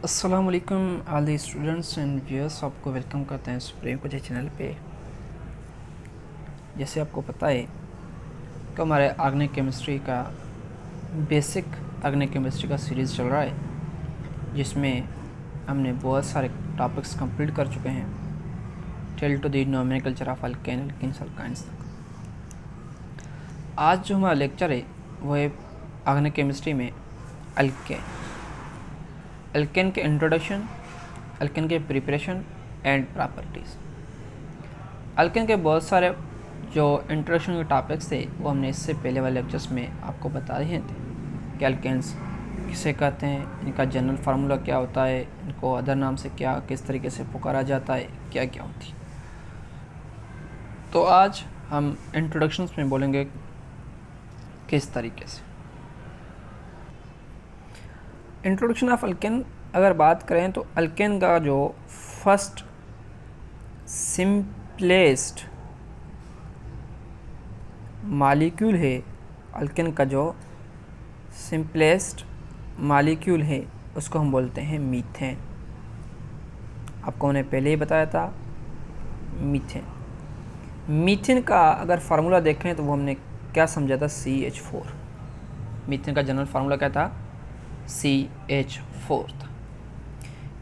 अस्सलाम वालेकुम all the students and viewers, आपको वेलकम करते हैं सुप्रीम कोचिंग चैनल पे। जैसे आपको पता है कि हमारे ऑर्गेनिक केमिस्ट्री का बेसिक ऑर्गेनिक केमिस्ट्री का सीरीज़ चल रहा है, जिसमें हमने बहुत सारे टॉपिक्स कंप्लीट कर चुके हैं till two the nomenclature of alkane alkenes alkynes तक। आज जो हमारा लेक्चर है वो है ऑर्गेनिक केमिस्ट्री में अल्केन अल्केन के इंट्रोडक्शन, अल्केन के प्रिपरेशन एंड प्रॉपर्टीज़। अल्केन के बहुत सारे जो इंट्रोडक्शन के टॉपिक्स थे वो हमने इससे पहले वाले लेक्चर्स में आपको बता रहे थे कि अल्केन्स किसे कहते हैं, इनका जनरल फार्मूला क्या होता है, इनको अदर नाम से क्या किस तरीके से पुकारा जाता है, क्या क्या होती है। तो आज हम इंट्रोडक्शंस में बोलेंगे किस तरीके से। इंट्रोडक्शन ऑफ अल्केन अगर बात करें तो अल्केन का जो फर्स्ट सिंपलेस्ट मॉलिक्यूल है, अल्केन का जो सिंपलेस्ट मॉलिक्यूल है उसको हम बोलते हैं मीथेन। आपको मैंने पहले ही बताया था मीथेन। मीथेन का अगर फार्मूला देखें तो वो हमने क्या समझा था, CH4। मीथेन का जनरल फार्मूला क्या था, CH4 था।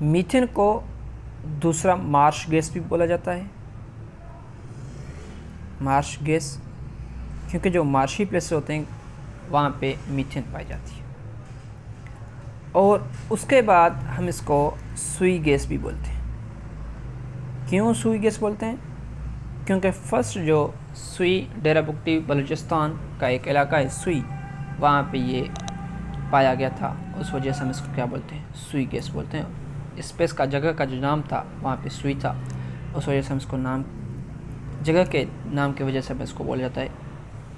मीथेन को दूसरा मार्श गैस भी बोला जाता है, मार्श गैस, क्योंकि जो मार्शी प्लेसेस होते हैं वहाँ पे मीथेन पाई जाती है। और उसके बाद हम इसको सुई गैस भी बोलते हैं। क्यों सुई गैस बोलते हैं? क्योंकि फर्स्ट जो सुई डेरा बुगटी बलूचिस्तान का एक इलाका है सुई, वहाँ पे ये पाया गया था, उस वजह से हम इसको क्या बोलते हैं, सुई गैस बोलते हैं। स्पेस का जगह का जो नाम था वहाँ पे सुई था, उस वजह से हम इसको नाम, जगह के नाम की वजह से हम इसको बोला जाता है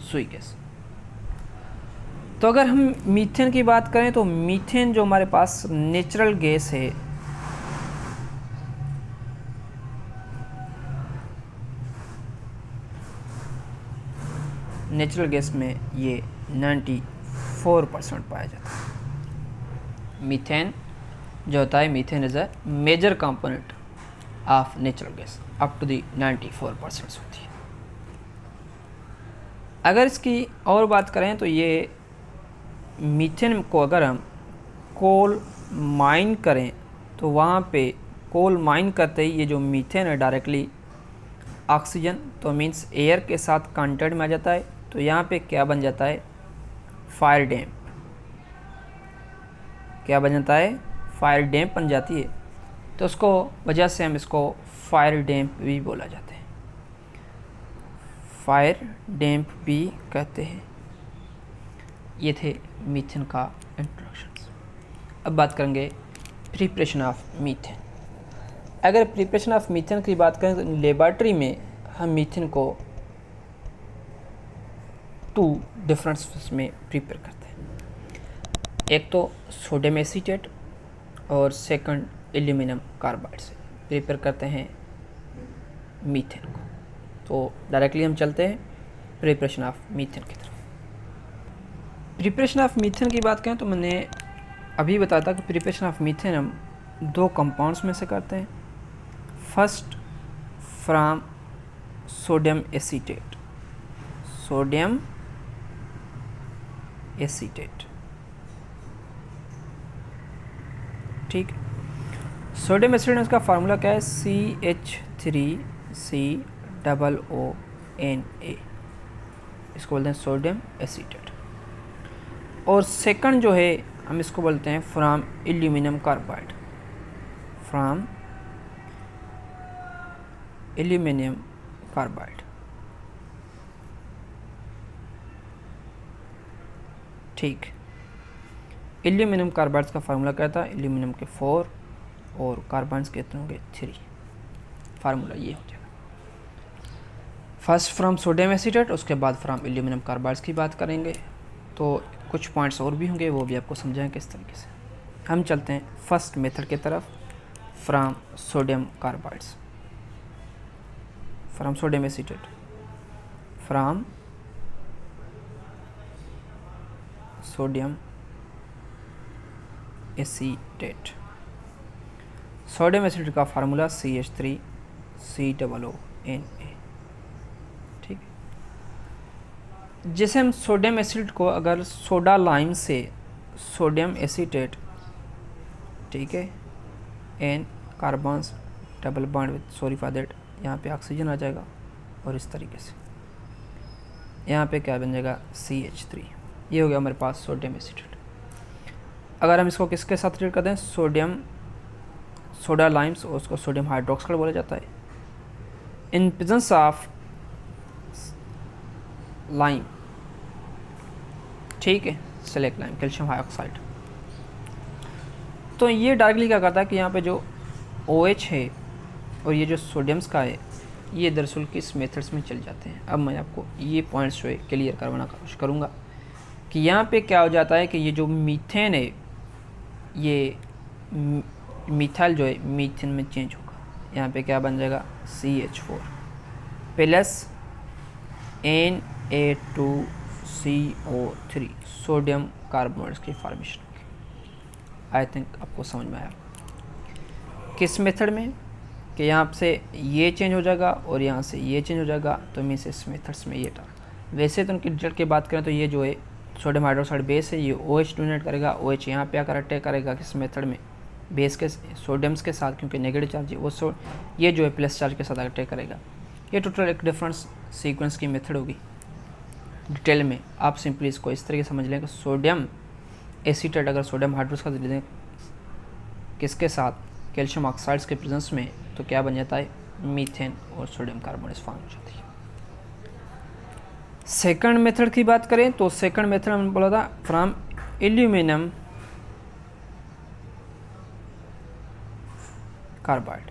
सुई गैस। तो अगर हम मीथेन की बात करें तो मीथेन जो हमारे पास नेचुरल गैस है, नेचुरल गैस में ये 94% पाया जाता है। मीथेन जो होता है, methane is a major component of natural gas, up to the 94% होती है। अगर इसकी और बात करें तो ये मीथेन को अगर हम कोल माइन करें तो वहाँ पे कोल माइन करते ही ये जो मीथेन है डायरेक्टली ऑक्सीजन, तो मीन्स एयर के साथ कांटेक्ट में आ जाता है, तो यहाँ पे क्या बन जाता है, फायर डैम्प। क्या बन जाता है, फायर डैम्प बन जाती है। तो उसको वजह से हम इसको फायर डैम्प भी बोला जाता है, फायर डैम्प भी कहते हैं। ये थे मीथेन का इंट्रोडक्शन। अब बात करेंगे प्रिपरेशन ऑफ मीथेन। अगर प्रिपरेशन ऑफ मीथेन की बात करें तो लेबॉर्ट्री में हम मीथेन को 2 डिफरेंस में प्रिपेयर करते हैं। एक तो सोडियम एसीटेट और सेकंड एल्यूमिनियम कार्बाइड से प्रिपेयर करते हैं मीथेन को। तो डायरेक्टली हम चलते हैं प्रिपरेशन ऑफ मीथेन की तरफ। प्रिपरेशन ऑफ मीथेन की बात करें तो मैंने अभी बताया था कि प्रिपरेशन ऑफ मीथेन हम 2 कंपाउंड्स में से करते हैं। First from sodium acetate, sodium acetate, ठीक। सोडियम एसीटेट उसका फार्मूला क्या है, CH3COONA, इसको बोलते हैं सोडियम एसीटेट। और सेकंड जो है हम इसको बोलते हैं from aluminium carbide, from aluminium carbide, ठीक। एल्यूमिनियम कार्बाइड्स का फार्मूला क्या था, एल्यूमिनियम के 4 और कार्बन्स के कितने होंगे, 3। फार्मूला ये हो जाएगा। फर्स्ट फ्रॉम सोडियम एसीटेट, उसके बाद फ्रॉम एल्यूमिनियम कार्बाइड्स की बात करेंगे। तो कुछ पॉइंट्स और भी होंगे, वो भी आपको समझाएं किस तरीके से। हम चलते हैं फर्स्ट मेथड की तरफ, from sodium carbides, from sodium acetate, from sodium acetate. Sodium acid का फार्मूला CH3COONA, ठीक है। जैसे हम सोडियम एसिड को अगर सोडा लाइम से सोडियम एसीटेट, ठीक है, n carbons double bond with, sorry for that, यहाँ पे ऑक्सीजन आ जाएगा और इस तरीके से यहाँ पे क्या बन जाएगा CH3। ये हो गया हमारे पास सोडियम एसीटेट। अगर हम इसको किसके साथ ट्रीट कर दें, सोडियम सोडा लाइम्स, और उसको सोडियम हाइड्रोक्साइड बोला जाता है। इन प्रेजेंस ऑफ लाइम, ठीक है, सेलेक्ट लाइम, कैल्शियम हाइड्रोक्साइड। तो ये डायरेक्टली क्या करता है कि यहाँ पे जो OH है और ये जो सोडियम्स का है, ये दरअसल किस मेथड्स में चल जाते हैं। अब मैं आपको ये पॉइंट्स जो है क्लियर करवाना कोशिश करूँगा कि यहाँ पे क्या हो जाता है कि ये जो मीथेन है, ये मिथाइल जो है मीथेन में चेंज होगा। यहाँ पे क्या बन जाएगा CH4 plus Na2CO3, sodium carbonates की फॉर्मेशन। आई थिंक आपको समझ में आया किस मेथड में, कि यहाँ से ये चेंज हो जाएगा और यहाँ से ये चेंज हो जाएगा, तो मीन्स इस मेथड्स में ये टर्म। वैसे तो उनकी रिजल्ट की बात करें तो ये जो है सोडियम हाइड्रोक्साइड बेस है, ये OH डोनेट करेगा। OH यहाँ पे आकर अटैक करेगा किस मेथड में, बेस के सोडियम्स के साथ, क्योंकि नेगेटिव चार्ज है वो, ये जो है प्लस चार्ज के साथ अटैक करेगा। ये टोटल एक डिफरेंस सीक्वेंस की मेथड होगी। डिटेल में आप सिंपली इसको इस तरीके समझ लें कि सोडियम एसीटेट अगर सोडियम हाइड्रोक्साइड दे दें किसके साथ, कैल्शियम ऑक्साइड्स के प्रेजेंस में, तो क्या बन जाता है मीथेन और सोडियम कार्बोनेट्स फॉर्म हो जाती है। सेकंड मेथड की बात करें तो सेकंड मेथड हमने बोला था फ्रॉम एल्यूमिनियम कार्बाइड।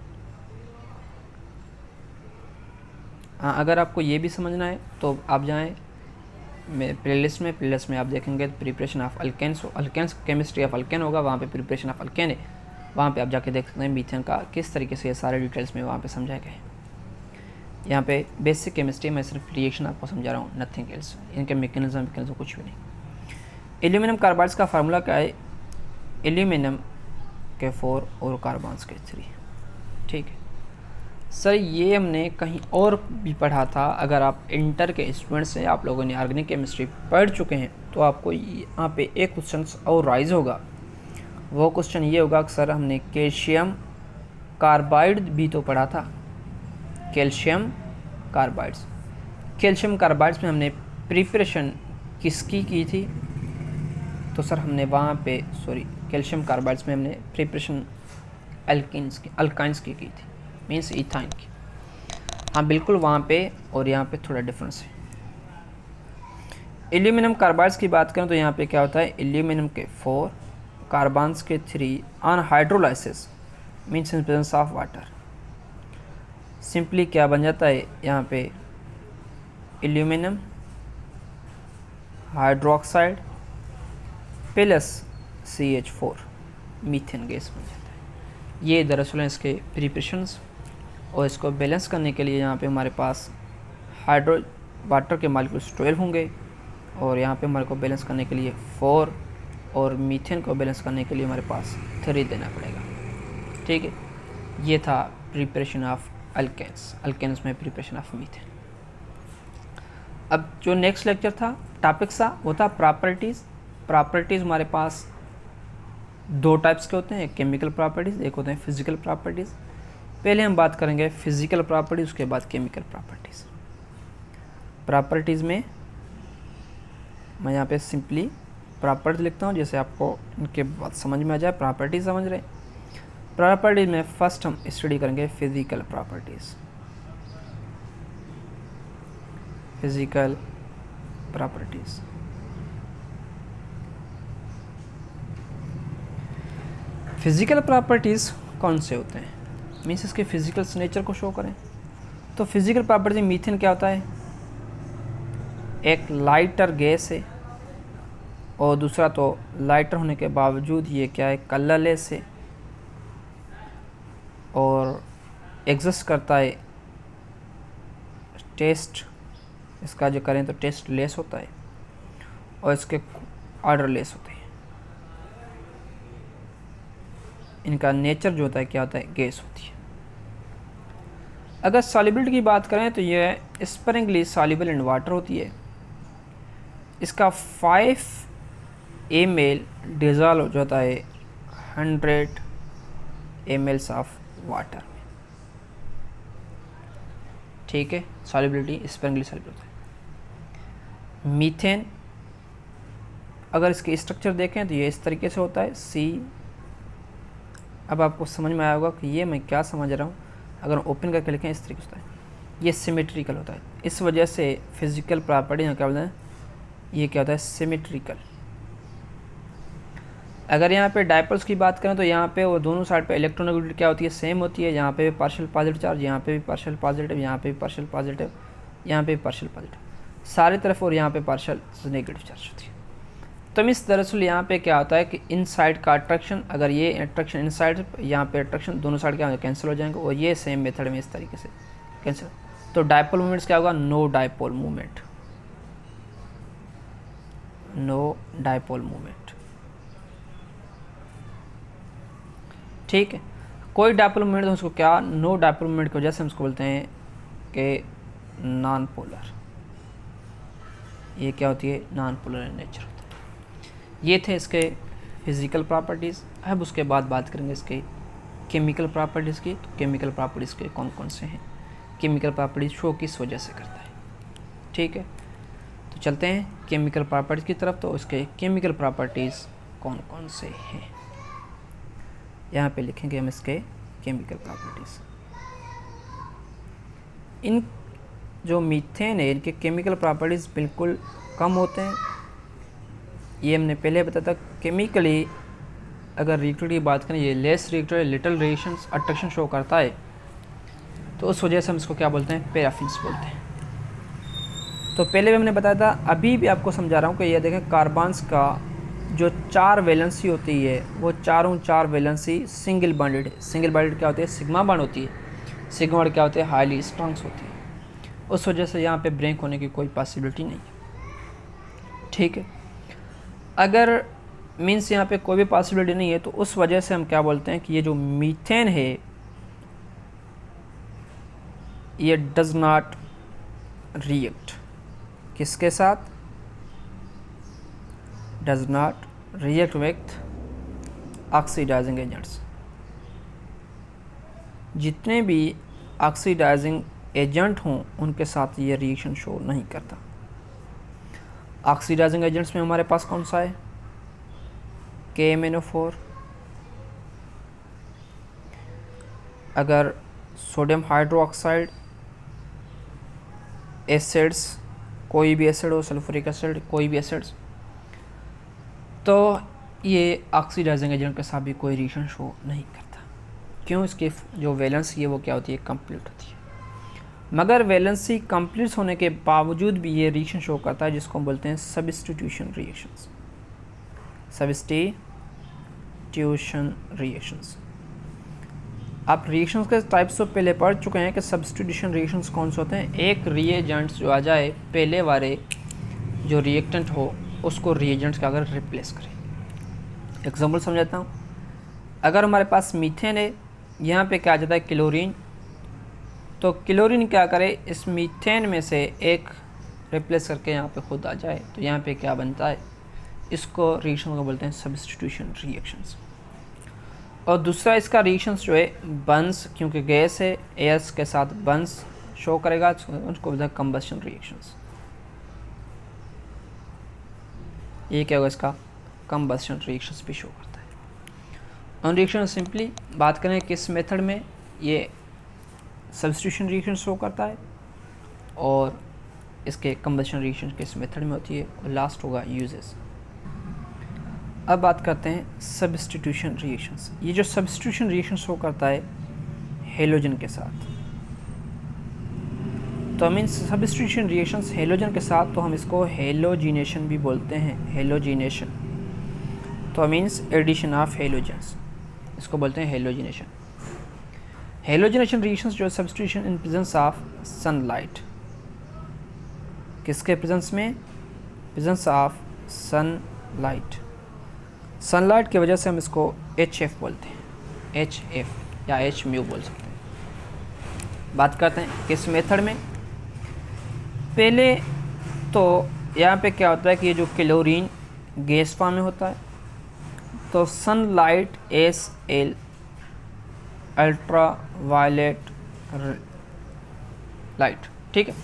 हाँ, अगर आपको ये भी समझना है तो आप जाएं प्लेलिस्ट में आप देखेंगे preparation of alkanes, alkanes chemistry of alkane होगा, वहाँ पे प्रिपरेशन ऑफ अल्केन है, वहाँ पे आप जाके देख सकते हैं मीथेन का किस तरीके से ये सारे डिटेल्स में वहाँ पे समझाए गए। यहाँ पे बेसिक केमिस्ट्री में सिर्फ रिएक्शन आपको समझा रहा हूँ, नथिंग एल्स, इनके मैकेनिज्म कुछ भी नहीं। एल्यूमिनियम कार्बाइड्स का फार्मूला क्या है, एल्यूमिनियम के 4 और कार्बन्स के 3, ठीक है। सर ये हमने कहीं और भी पढ़ा था, अगर आप इंटर के स्टूडेंट्स हैं, आप लोगों ने ऑर्गेनिक केमिस्ट्री पढ़ चुके हैं, तो आपको यहाँ पे एक क्वेश्चन और राइज होगा। वो क्वेश्चन ये होगा कि सर हमने कैल्शियम कार्बाइड भी तो पढ़ा था, कैल्शियम कार्बाइड्स। कैल्शियम कार्बाइड्स में हमने प्रिपरेशन किसकी की थी, तो सर हमने वहाँ पे कैल्शियम कार्बाइड्स में हमने प्रिपरेशन अल्काइंस की थी, मीन्स इथाइन की। हाँ बिल्कुल, वहाँ पे और यहाँ पे थोड़ा डिफरेंस है। एल्यूमिनियम कार्बाइड्स की बात करें तो यहाँ पे क्या होता है, एल्यूमिनियम के 4 कार्बन्स के 3 on hydrolysis means in presence of water, simply क्या बन जाता है यहाँ पे aluminium hydroxide plus CH4 methane gas बन जाता है। ये दरअसल इसके प्रिपरेशंस, और इसको बैलेंस करने के लिए यहाँ पे हमारे पास वाटर के मॉलिक्यूल्स 12 होंगे, और यहाँ पे हमारे को बैलेंस करने के लिए 4, और मीथेन को बैलेंस करने के लिए हमारे पास 3 देना पड़ेगा, ठीक है। ये था प्रिपरेशन ऑफ अल्केन्स में प्रिपरेशन ऑफ मीथेन। अब जो नेक्स्ट लेक्चर था टॉपिक सा वो था प्रॉपर्टीज़ हमारे पास 2 टाइप्स के होते हैं, एक केमिकल प्रॉपर्टीज़, एक होते हैं फिजिकल प्रॉपर्टीज़। पहले हम बात करेंगे फिजिकल प्रॉपर्टीज़, उसके बाद केमिकल प्रॉपर्टीज़। प्रॉपर्टीज़ में मैं यहाँ पे सिंपली प्रॉपर्टीज लिखता हूँ, जैसे आपको इनके बात समझ में आ जाए। प्रॉपर्टीज समझ रहे हैं। प्रॉपर्टीज में फर्स्ट हम स्टडी करेंगे physical properties. Physical properties physical properties कौन से होते हैं, मीन्स इसके फिजिकल नेचर को शो करें। तो फिजिकल प्रॉपर्टी मीथेन क्या होता है, एक लाइटर गैस है, और दूसरा तो लाइटर होने के बावजूद ये क्या है, कलरलेस है, और एग्जिस्ट करता है टेस्ट, इसका जो करें तो टेस्ट लेस होता है, और इसके ऑर्डर लेस होते हैं। इनका नेचर जो होता है क्या होता है, गैस होती है। अगर सॉल्युबिलिटी की बात करें तो ये स्प्रिंगली सॉल्युबल इन वाटर होती है। इसका 5 ml डिजॉल्व जो होता है 100 ml ऑफ वाटर में, ठीक है। सॉल्युबिलिटी स्प्रिंगली सॉल्युबल होता है। मीथेन, अगर इसके स्ट्रक्चर देखें तो ये इस तरीके से होता है सी। अब आपको समझ में आया होगा कि ये मैं क्या समझ रहा हूँ। अगर ओपन करके लिखें इस तरीके से होता है, ये सिमेट्रिकल होता है। इस वजह से फिजिकल प्रॉपर्टी क्या बोलते हैं, ये क्या होता है, सिमेट्रिकल। अगर यहाँ पे डायपोल्स की बात करें तो यहाँ पे वो दोनों साइड पे इलेक्ट्रोनेगेटिविटी क्या होती है, सेम होती है। यहाँ पे भी पार्शियल पॉजिटिव चार्ज, यहाँ पे भी पार्शियल पॉजिटिव, यहाँ पे भी पार्शियल पॉजिटिव, यहाँ पे भी पार्शियल पॉजिटिव सारी तरफ, और यहाँ पे पार्शियल नेगेटिव चार्ज होती है। तो इस दरअसल यहाँ पे क्या होता है कि इन साइड का अट्रैक्शन, अगर ये अट्रैक्शन इन साइड, यहाँ पे अट्रैक्शन, दोनों साइड क्या कैंसिल हो जाएंगे, और ये सेम मेथड में इस तरीके से कैंसिल। तो डायपोल मूवमेंट्स क्या होगा, no dipole movement, no dipole movement, ठीक है। कोई डायपोल मूवमेंट तो उसको क्या, नो डायपोल मूवमेंट की वजह से हम उसको बोलते हैं कि नॉन पोलर। ये क्या होती है, नॉन पोलर इन नेचर होता है। ये थे इसके फिज़िकल प्रॉपर्टीज़। अब उसके बाद बात करेंगे इसके केमिकल प्रॉपर्टीज़ की। तो केमिकल प्रॉपर्टीज़ के कौन कौन से हैं, केमिकल प्रॉपर्टीज़ शो किस वजह से करता है, ठीक है। तो चलते हैं केमिकल प्रॉपर्टीज़ की तरफ। तो इसके केमिकल प्रॉपर्टीज़ कौन कौन से हैं, यहाँ पे लिखेंगे हम इसके केमिकल प्रॉपर्टीज़। इन जो मीथेन है इनके केमिकल प्रॉपर्टीज़ बिल्कुल कम होते हैं। ये हमने पहले बताया था। केमिकली अगर रिएक्टर की बात करें, ये less reactor, little reactions attraction show करता है, तो उस वजह से हम इसको क्या बोलते हैं, पैराफिन्स बोलते हैं। तो पहले भी हमने बताया था, अभी भी आपको समझा रहा हूँ कि ये देखें कार्बन्स का जो 4 वैलेंसी होती है वो चारों 4 वैलेंसी सिंगल बॉन्डेड है। सिंगल बॉन्डेड क्या होती है, सिग्मा बॉन्ड होती है। सिग्मा बॉन्ड क्या होते हैं, हाईली स्ट्रॉन्ग्स होती है। उस वजह से यहाँ पे ब्रेक होने की कोई पॉसिबिलिटी नहीं है, ठीक है। अगर मीन्स यहाँ पे कोई भी पॉसिबिलिटी नहीं है तो उस वजह से हम क्या बोलते हैं कि ये जो मीथेन है ये डज नॉट रिएक्ट, किसके साथ, does not react with oxidising agents. जितने भी ऑक्सीडाइजिंग एजेंट हों उनके साथ ये रिएक्शन शो नहीं करता। ऑक्सीडाइजिंग एजेंट्स में हमारे पास कौन सा है, KMnO4। अगर सोडियम हाइड्रोक्साइड, एसिड्स, कोई भी एसिड हो, सल्फ्यूरिक एसिड, कोई भी एसिड्स, तो ये ऑक्सीडाइजिंग एजेंट के साथ भी कोई रिएक्शन शो नहीं करता। क्यों, इसकी जो वैलेंसी है वो क्या होती है, कंप्लीट होती है। मगर वैलेंसी कंप्लीट होने के बावजूद भी ये रिएक्शन शो करता है, जिसको हम बोलते हैं सब्स्टिट्यूशन रिएक्शंस। Substitution reactions. आप रिएक्शंस के टाइप्स तो पहले पढ़ चुके हैं कि सब्स्टिट्यूशन रिएक्शंस कौन से होते हैं। एक रिएजेंट्स जो आ जाए, पहले वाले जो रिएक्टेंट हो उसको रिएजेंट्स का अगर रिप्लेस करें। एग्जाम्पल समझाता हूँ। अगर हमारे पास मीथेन है, यहाँ पे क्या आ जाता है, क्लोरीन। तो क्लोरीन क्या करे, इस मीथेन में से एक रिप्लेस करके यहाँ पे खुद आ जाए, तो यहाँ पे क्या बनता है, इसको रिएक्शन को बोलते हैं सब्स्टिट्यूशन रिएक्शंस। और दूसरा इसका रिएक्शंस जो है बंस, क्योंकि गैस है, एयर के साथ बंस शो करेगा, उसको बोलते हैं कंबस्शन रिएक्शंस। ये क्या होगा, इसका कंबस्शन रिएक्शंस भी शो करता है। ऑन रिएक्शन सिंपली बात करें किस मेथड में ये सब्स्टिट्यूशन रिएक्शन शो करता है, और इसके कंबस्शन रिएक्शन किस मेथड में होती है, और लास्ट होगा यूजेस। अब बात करते हैं सब्स्टिट्यूशन रिएक्शंस। ये जो सब्स्टिट्यूशन रिएक्शन शो करता है हेलोजन के साथ, तो मीन सब्स्टिट्यूशन रिएक्शंस हेलोजन के साथ, तो हम इसको हेलोजिनेशन भी बोलते हैं। हेलोजिनेशन तो मीन्स एडिशन ऑफ हेलोजन्स, इसको बोलते हैं हेलोजिनेशन। हेलोजिनेशन रिएक्शंस जो substitution in presence of sunlight, किसके प्रेजेंस में, प्रेजेंस ऑफ सनलाइट। सनलाइट की वजह से हम इसको HF बोलते हैं। HF या H म्यू बोल सकते हैं। बात करते हैं किस मेथड में। पहले तो यहाँ पे क्या होता है कि ये जो क्लोरीन गैस फॉर्म में होता है, तो sunlight SL ultraviolet light, ठीक है।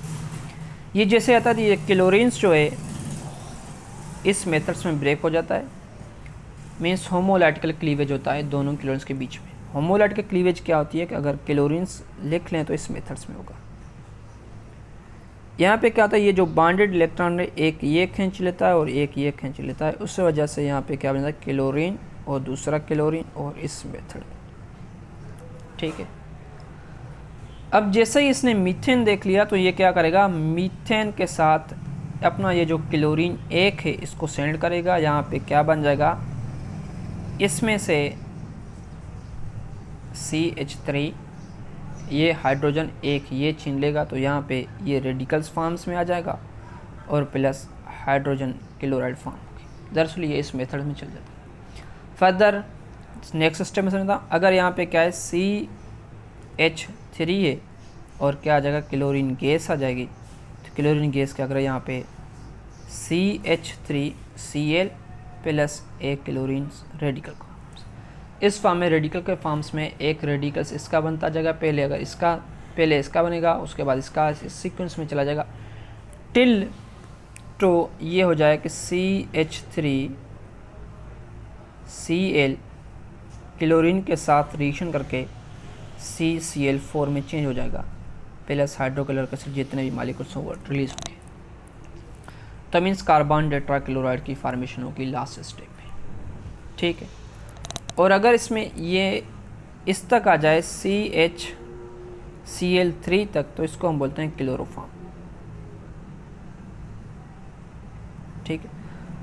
ये जैसे आता है, ये क्लोरीन्स जो है इस मेथड्स में ब्रेक हो जाता है, मीन्स होमोलाइटिकल क्लीवेज होता है दोनों क्लोरीन्स के बीच में। होमोलाइटिकल क्लीवेज क्या होती है कि अगर क्लोरीन्स लिख लें तो इस मेथड्स में होगा। यहाँ पे क्या होता है, ये जो बॉन्डेड इलेक्ट्रॉन है एक ये खींच लेता है और एक ये खींच लेता है, उस वजह से यहाँ पे क्या बनता है क्लोरीन और दूसरा क्लोरीन और इस मेथड, ठीक है। अब जैसे ही इसने मीथेन देख लिया तो ये क्या करेगा, मीथेन के साथ अपना ये जो क्लोरीन एक है इसको सेंड करेगा। यहाँ पे क्या बन जाएगा, इसमें से CH3 ये हाइड्रोजन एक ये छीन लेगा, तो यहाँ पे ये रेडिकल्स फॉर्म्स में आ जाएगा और प्लस हाइड्रोजन क्लोराइड फॉर्म होगी। दरअसल ये इस मेथड में चल जाता है। फर्दर नेक्स्ट स्टेप में समझता, अगर यहाँ पे क्या है CH3 है और क्या आ जाएगा क्लोरीन गैस आ जाएगी, तो क्लोरीन गैस क्या करें, यहाँ पे CH3Cl प्लस एक क्लोरीन रेडिकल फॉर्म्स। इस फॉर्म में रेडिकल के फॉर्म्स में एक रेडिकल्स इसका बनता जाएगा, पहले अगर इसका पहले इसका बनेगा उसके बाद इसका, इस सीक्वेंस में चला जाएगा टिल तो ये हो जाए कि CH3Cl क्लोरीन के साथ रिएक्शन करके CCl4 में चेंज हो जाएगा, प्लस हाइड्रोक्लोरिक एसिड जितने भी मॉलिक्यूल्स हैं वो रिलीज होंगे। तो मीन्स कार्बन टेट्राक्लोराइड की फॉर्मेशन होगी लास्ट स्टेप में, ठीक है। और अगर इसमें ये इस तक आ जाए CHCl3 तक, तो इसको हम बोलते हैं क्लोरोफॉर्म, ठीक है।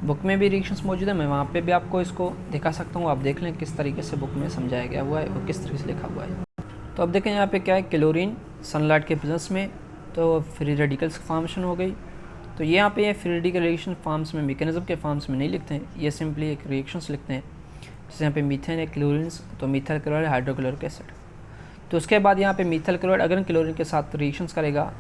बुक में भी रिएक्शंस मौजूद है, मैं वहाँ पे भी आपको इसको दिखा सकता हूँ, आप देख लें किस तरीके से बुक में समझाया गया हुआ है और किस तरीके से लिखा हुआ है। तो अब देखें यहाँ पे क्या है, क्लोरीन सनलाइट के प्रेजेंस में तो फ्री रेडिकल्स फॉर्मेशन हो गई। तो यहाँ पे ये फ्री रेडिकल रिएक्शन फॉर्म्स में मैकेनिज्म के फॉर्म्स में नहीं लिखते हैं, ये सिंपली एक रिएक्शंस लिखते हैं। जैसे यहाँ पे मीथेन है क्लोरीन्स, तो मीथाइल क्लोराइड हाइड्रोक्लोरिक एसिड। तो उसके बाद यहाँ पे मीथाइल क्लोराइड अगर क्लोरीन के साथ रिएक्शंस करेगा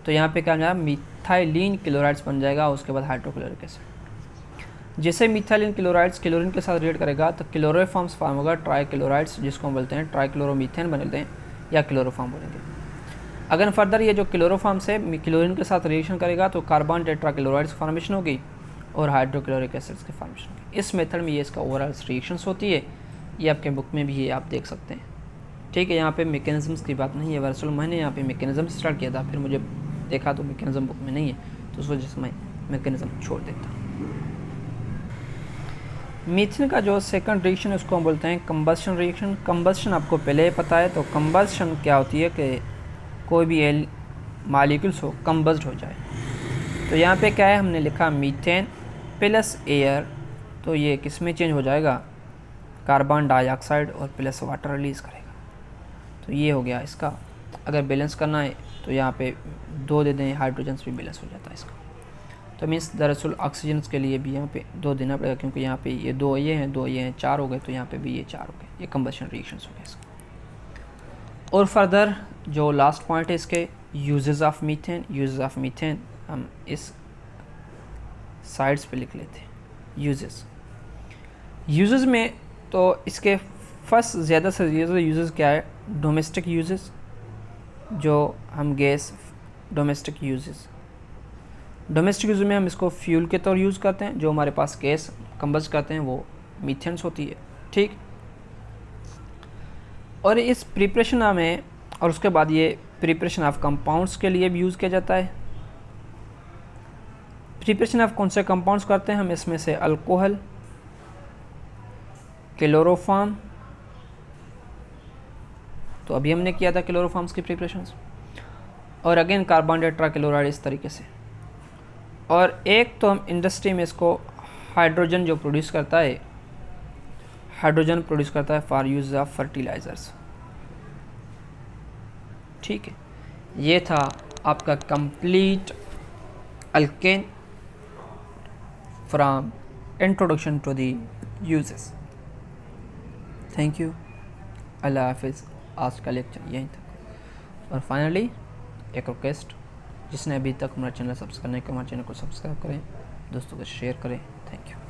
तो यहाँ पे क्या हो जाएगा, मिथाइलिन क्लोराइड्स बन जाएगा, उसके बाद हाइड्रोक्लोरिक एसिड। जैसे मिथाइलिन क्लोराइड्स क्लोरीन के साथ रिएक्ट करेगा तो क्लोरोफॉर्म्स फॉर्म होगा, ट्राई क्लोराइड्स जिसको हम बोलते हैं ट्राइक्लोरोमीथेन बनते हैं या क्लोरोफॉर्म बोलेंगे। अगर फर्दर ये जो क्लोरोफॉर्म्स है क्लोरीन के साथ रिएक्शन करेगा तो कार्बन टेट्राक्लोराइड्स फॉर्मेशन होगी और हाइड्रोक्लोरिक एसिड्स की फॉर्मेशन होगी। इस मेथड में ये इसका ओवरऑल रिएक्शंस होती है, ये आपके बुक में भी ये आप देख सकते हैं, ठीक है। यहाँ पे मैकेनिज्म्स की बात नहीं है, दरअसल मैंने यहाँ पे मैकेनिज्म स्टार्ट किया था, फिर मुझे देखा तो मैकेनिज्म बुक में नहीं है, तो उस वजह से मैं मैकेनिज्म छोड़ देता हूँ। मीथेन का जो सेकंड रिएक्शन है उसको हम बोलते हैं कंबस्शन रिएक्शन। कंबस्शन आपको पहले ही पता है, तो कंबस्शन क्या होती है कि कोई भी एल मॉलिक्यूल्स हो कंबस्ड हो जाए। तो यहाँ पे क्या है, हमने लिखा मीथेन प्लस एयर, तो ये किस में चेंज हो जाएगा, कार्बन डाइऑक्साइड और प्लस वाटर रिलीज़ करेगा। तो ये हो गया इसका। अगर बैलेंस करना है तो यहाँ पे 2 दे दें, हाइड्रोजन्स भी बैलेंस हो जाता है इसका। तो मीन्स दरअसल ऑक्सीजन के लिए भी यहाँ पे 2 देना पड़ेगा, क्योंकि यहाँ पे ये 2 ये हैं 2 ये हैं 4 हो गए, तो यहाँ पे भी ये 4 हो गए। ये कंबशन रिएक्शंस हो गए इसका। और फर्दर जो लास्ट पॉइंट है इसके uses of methane, uses of methane हम इस साइड्स पे लिख लेते हैं। यूजेस में तो इसके फर्स्ट ज़्यादा से ज़्यादा यूजेस क्या है, डोमेस्टिक यूजेस, जो हम गैस डोमेस्टिक यूजेस में हम इसको फ्यूल के तौर यूज़ करते हैं। जो हमारे पास गैस कंबस्ट करते हैं वो मीथेन्स होती है, ठीक। और इस प्रिपरेशन में और उसके बाद ये प्रिपरेशन ऑफ कंपाउंड्स के लिए भी यूज़ किया जाता है। प्रिपरेशन ऑफ कौन से कंपाउंड्स करते हैं हम, इसमें से अल्कोहल, क्लोरोफॉर्म, तो अभी हमने किया था क्लोरोफॉर्म्स की प्रिपरेशंस, और अगेन कार्बन टेट्राक्लोराइड इस तरीके से। और एक तो हम इंडस्ट्री में इसको हाइड्रोजन जो प्रोड्यूस करता है, हाइड्रोजन प्रोड्यूस करता है फॉर यूज ऑफ फर्टिलाइजर्स, ठीक है। ये था आपका complete alkane from introduction to the uses. Thank you. अल्लाह हाफिज़। आज का लेक्चर यहीं तक। और फाइनली एक रिक्वेस्ट, जिसने अभी तक हमारा चैनल सब्सक्राइब नहीं किया, हमारे चैनल को सब्सक्राइब करें, दोस्तों को शेयर करें। Thank you.